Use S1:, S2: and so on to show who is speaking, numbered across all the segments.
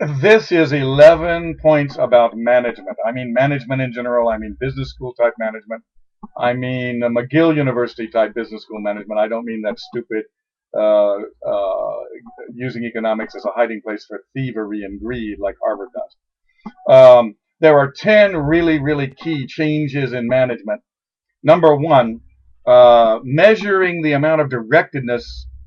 S1: This is 11 points about management. I mean management in general. I mean business school type management. I mean McGill University type business school management. I don't mean that stupid uh, uh, using economics as a hiding place for thievery and greed like Harvard does. There are 10 really, really key changes in management. Number one, measuring the amount of directedness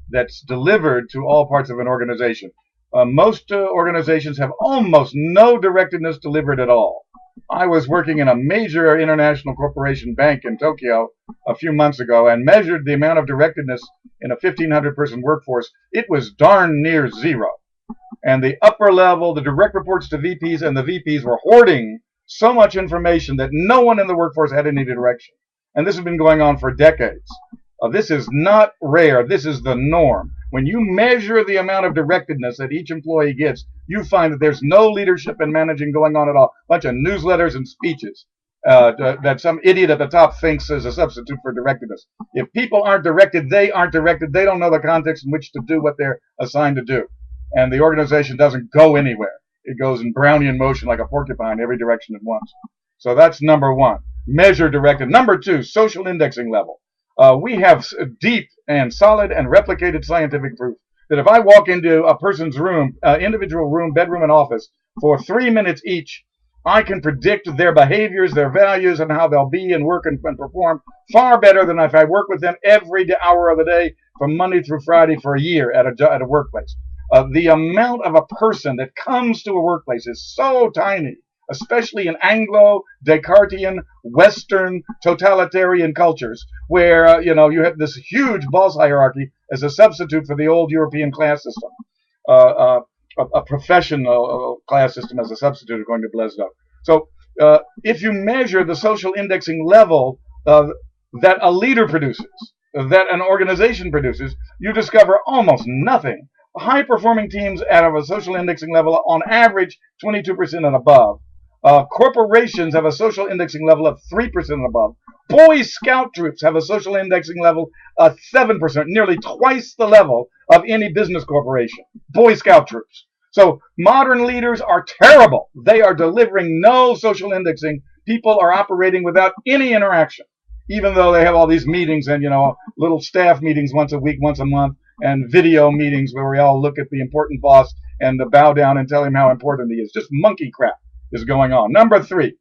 S1: that's delivered to all parts of an organization. Most organizations have almost no directedness delivered at all. I was working in a major international corporation bank in Tokyo a few months ago and measured the amount of directedness in a 1,500 person workforce. It was darn near zero. And the upper level, the direct reports to VPs and the VPs were hoarding so much information that no one in the workforce had any direction. And this has been going on for decades. This is not rare. This is the norm. When you measure the amount of directedness that each employee gets, you find that there's no leadership and managing going on at all. A bunch of newsletters and speeches that some idiot at the top thinks is a substitute for directedness. If people aren't directed, they aren't directed. They don't know the context in which to do what they're assigned to do. And the organization doesn't go anywhere. It goes in Brownian motion like a porcupine every direction at once. So that's number one. Measure directed. Number two, social indexing level. We have deep and solid and replicated scientific proof that if I walk into a person's room, individual room, bedroom, and office for 3 minutes each, I can predict their behaviors, their values, and how they'll be and work and perform far better than if I work with them every hour of the day from Monday through Friday for a year at a workplace. The amount of a person that comes to a workplace is so tiny, especially in Anglo, Descartesian, Western, totalitarian cultures, where you have this huge boss hierarchy as a substitute for the old European class system, a professional class system as a substitute, according to Blesdo. So, if you measure the social indexing level that a leader produces, that an organization produces, you discover almost nothing. High-performing teams out of a social indexing level, on average, 22% and above. Corporations have a social indexing level of 3% and above. Boy Scout troops have a social indexing level of 7%, nearly twice the level of any business corporation. Boy Scout troops. So modern leaders are terrible. They are delivering no social indexing. People are operating without any interaction, even though they have all these meetings and, little staff meetings once a week, once a month, and video meetings where we all look at the important boss and bow down and tell him how important he is. Just monkey crap is going on. Number three,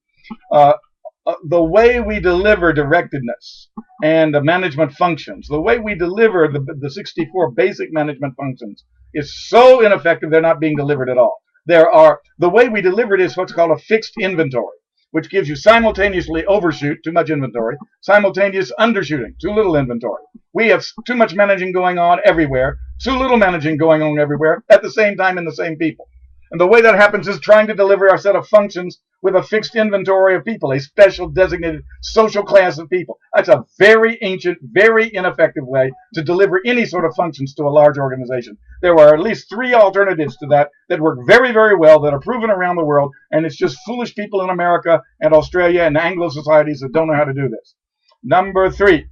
S1: the way we deliver directedness and management functions, the way we deliver the 64 basic management functions is so ineffective they're not being delivered at all. The way we deliver it is what's called a fixed inventory, which gives you simultaneously overshoot, too much inventory, simultaneous undershooting, too little inventory. We have too much managing going on everywhere, too little managing going on everywhere at the same time in the same people. And the way that happens is trying to deliver a set of functions with a fixed inventory of people, a special designated social class of people. That's a very ancient, very ineffective way to deliver any sort of functions to a large organization. There are at least 3 alternatives to that work very, very well, that are proven around the world, and it's just foolish people in America and Australia and Anglo societies that don't know how to do this. Number 4,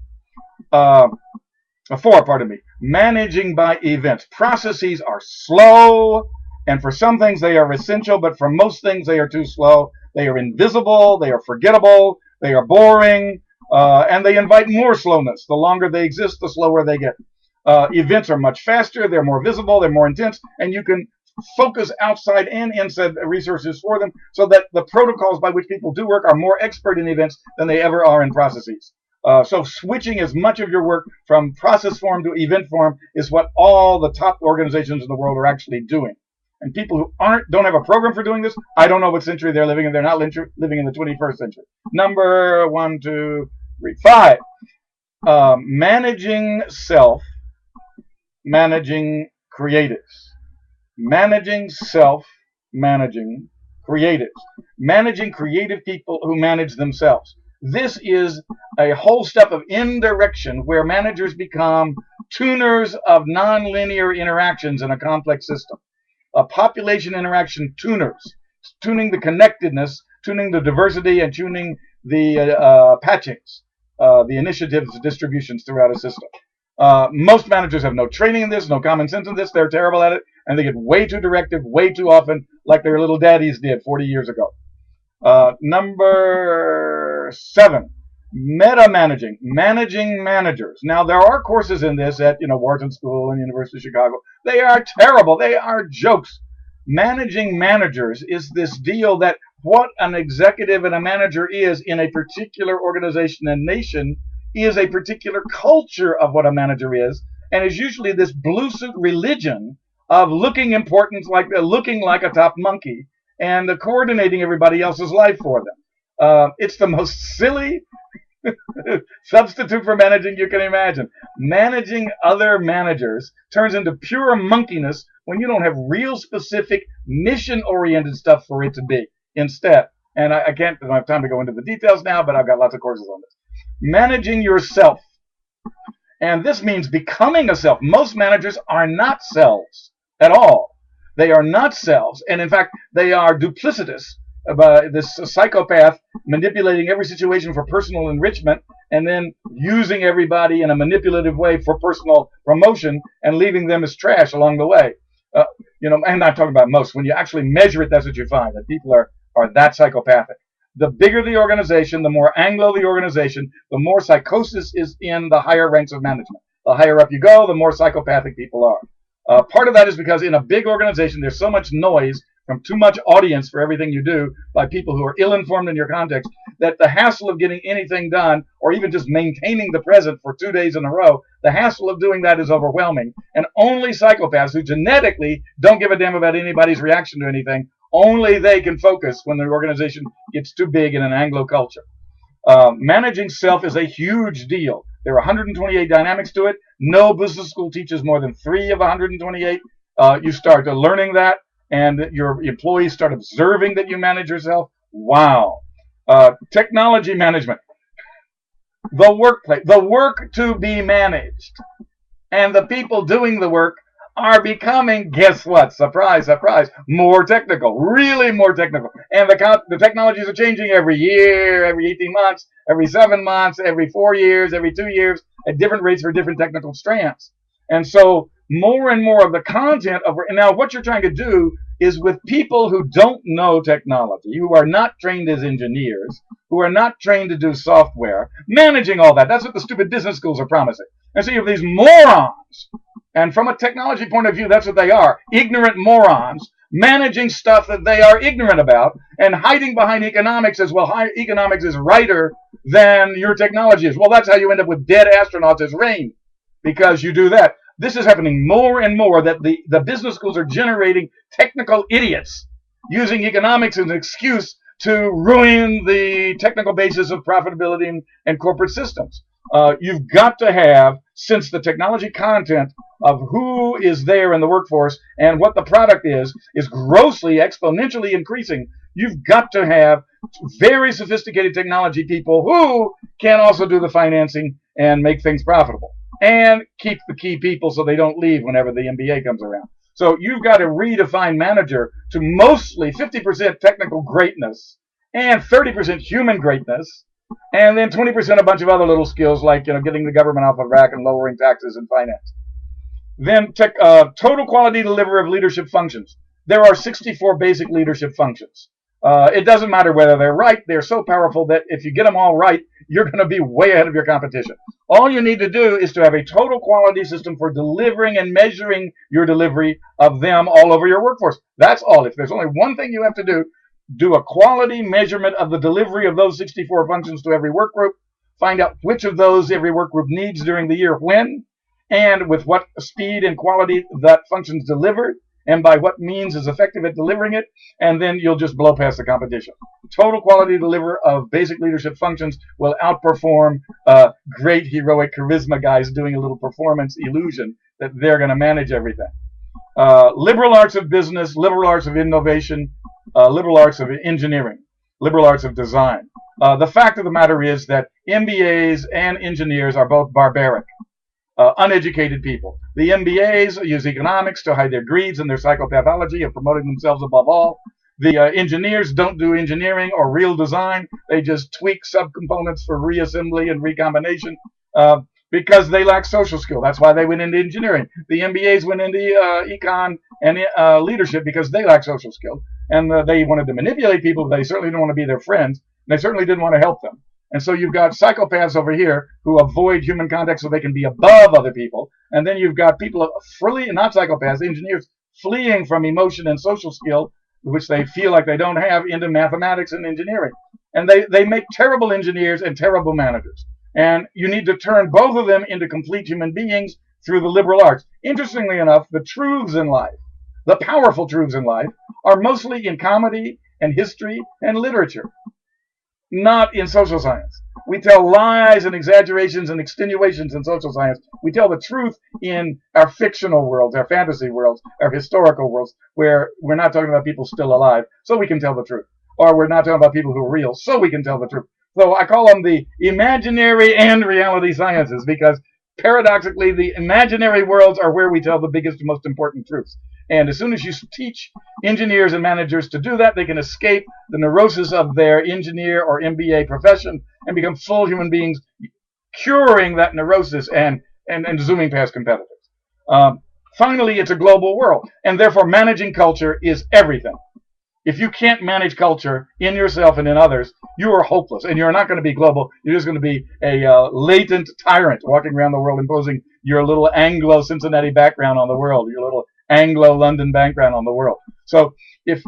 S1: pardon me, managing by events. Processes are slow, and for some things they are essential, but for most things they are too slow. They are invisible, they are forgettable, they are boring, and they invite more slowness. The longer they exist, the slower they get. Events are much faster, they're more visible, they're more intense, and you can focus outside and inside resources for them, so that the protocols by which people do work are more expert in events than they ever are in processes. So switching as much of your work from process form to event form is what all the top organizations in the world are actually doing. And people who don't have a program for doing this, I don't know what century they're living in. They're not living in the 21st century. Number 1, 2, 3, 5. Managing self, managing creatives. Managing self, managing creatives. Managing creative people who manage themselves. This is a whole step of indirection where managers become tuners of nonlinear interactions in a complex system. Population interaction tuners, tuning the connectedness, tuning the diversity, and tuning the patchings, the initiatives, distributions throughout a system. Most managers have no training in this, no common sense in this. They're terrible at it, and they get way too directive, way too often, like their little daddies did 40 years ago. Number 7, meta managing, managing managers. Now there are courses in this at Wharton School and University of Chicago. They are terrible. They are jokes. Managing managers is this deal that what an executive and a manager is in a particular organization and nation is a particular culture of what a manager is, and is usually this blue suit religion of looking important, like looking like a top monkey, and coordinating everybody else's life for them. It's the most silly substitute for managing you can imagine. Managing other managers turns into pure monkeyness when you don't have real specific mission-oriented stuff for it to be instead. And I don't have time to go into the details now, but I've got lots of courses on this. Managing yourself. And this means becoming a self. Most managers are not selves at all. They are not selves, and in fact, they are duplicitous. This psychopath manipulating every situation for personal enrichment, and then using everybody in a manipulative way for personal promotion, and leaving them as trash along the way. I'm not talking about most. When you actually measure it, that's what you find, that people are that psychopathic. The bigger the organization, the more Anglo the organization, the more psychosis is in the higher ranks of management. The higher up you go, the more psychopathic people are. Part of that is because in a big organization, there's so much noise from too much audience for everything you do by people who are ill-informed in your context, that the hassle of getting anything done, or even just maintaining the present for 2 days in a row, the hassle of doing that is overwhelming. And only psychopaths who genetically don't give a damn about anybody's reaction to anything, only they can focus when the organization gets too big in an Anglo culture. Managing self is a huge deal. There are 128 dynamics to it. No business school teaches more than 3 of 128. You start learning that, and your employees start observing that you manage yourself. Wow. Technology management. The workplace. The work to be managed. And the people doing the work are becoming, guess what? Surprise, surprise. More technical. Really more technical. And the technologies are changing every year, every 18 months, every 7 months, every 4 years, every 2 years, at different rates for different technical strands. And so more and more of the content of, now what you're trying to do is with people who don't know technology, who are not trained as engineers, who are not trained to do software, managing all that. That's what the stupid business schools are promising. And so you have these morons, and from a technology point of view, that's what they are, ignorant morons, managing stuff that they are ignorant about, and hiding behind economics as well. Economics is righter than your technology is. Well, that's how you end up with dead astronauts as rain, because you do that. This is happening more and more, that the business schools are generating technical idiots using economics as an excuse to ruin the technical basis of profitability and corporate systems. You've got to have, since the technology content of who is there in the workforce and what the product is grossly, exponentially increasing, you've got to have very sophisticated technology people who can also do the financing and make things profitable, and keep the key people so they don't leave whenever the MBA comes around. So you've got to redefine manager to mostly 50% technical greatness and 30% human greatness, and then 20% a bunch of other little skills like getting the government off the rack and lowering taxes and finance. Then total quality delivery of leadership functions. There are 64 basic leadership functions. It doesn't matter whether they're right. They're so powerful that if you get them all right, you're going to be way ahead of your competition. All you need to do is to have a total quality system for delivering and measuring your delivery of them all over your workforce. That's all. If there's only one thing you have to do a quality measurement of the delivery of those 64 functions to every work group. Find out which of those every work group needs during the year, when, and with what speed and quality that function's delivered, and by what means is effective at delivering it, and then you'll just blow past the competition. Total quality delivery of basic leadership functions will outperform great heroic charisma guys doing a little performance illusion that they're going to manage everything. Liberal arts of business, liberal arts of innovation, liberal arts of engineering, liberal arts of design. The fact of the matter is that MBAs and engineers are both barbaric. Uneducated people. The MBAs use economics to hide their greeds and their psychopathology of promoting themselves above all. The engineers don't do engineering or real design. They just tweak subcomponents for reassembly and recombination because they lack social skill. That's why they went into engineering. The MBAs went into econ and leadership because they lack social skill. and they wanted to manipulate people, but they certainly didn't want to be their friends, and they certainly didn't want to help them. And so you've got psychopaths over here who avoid human contact so they can be above other people, and then you've got people fleeing, not psychopaths, engineers, fleeing from emotion and social skill, which they feel like they don't have, into mathematics and engineering. And they make terrible engineers and terrible managers. And you need to turn both of them into complete human beings through the liberal arts. Interestingly enough, the truths in life, the powerful truths in life, are mostly in comedy and history and literature, not in social science. We tell lies and exaggerations and extenuations in social science. We tell the truth in our fictional worlds, our fantasy worlds, our historical worlds, where we're not talking about people still alive, so we can tell the truth. Or we're not talking about people who are real, so we can tell the truth. So I call them the imaginary and reality sciences, because paradoxically, the imaginary worlds are where we tell the biggest and most important truths. And as soon as you teach engineers and managers to do that, they can escape the neurosis of their engineer or MBA profession and become full human beings, curing that neurosis and zooming past competitors. Finally, it's a global world, and therefore managing culture is everything. If you can't manage culture in yourself and in others, you are hopeless, and you're not going to be global. You're just going to be a latent tyrant walking around the world imposing your little Anglo-Cincinnati background on the world, your little Anglo-London background on the world. So if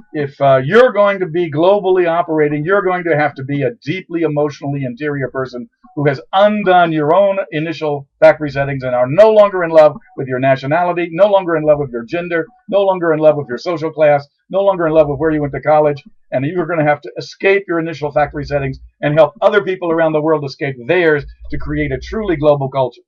S1: you're going to be globally operating, you're going to have to be a deeply emotionally interior person who has undone your own initial factory settings and are no longer in love with your nationality, no longer in love with your gender, no longer in love with your social class, no longer in love with where you went to college, and you're going to have to escape your initial factory settings and help other people around the world escape theirs to create a truly global culture.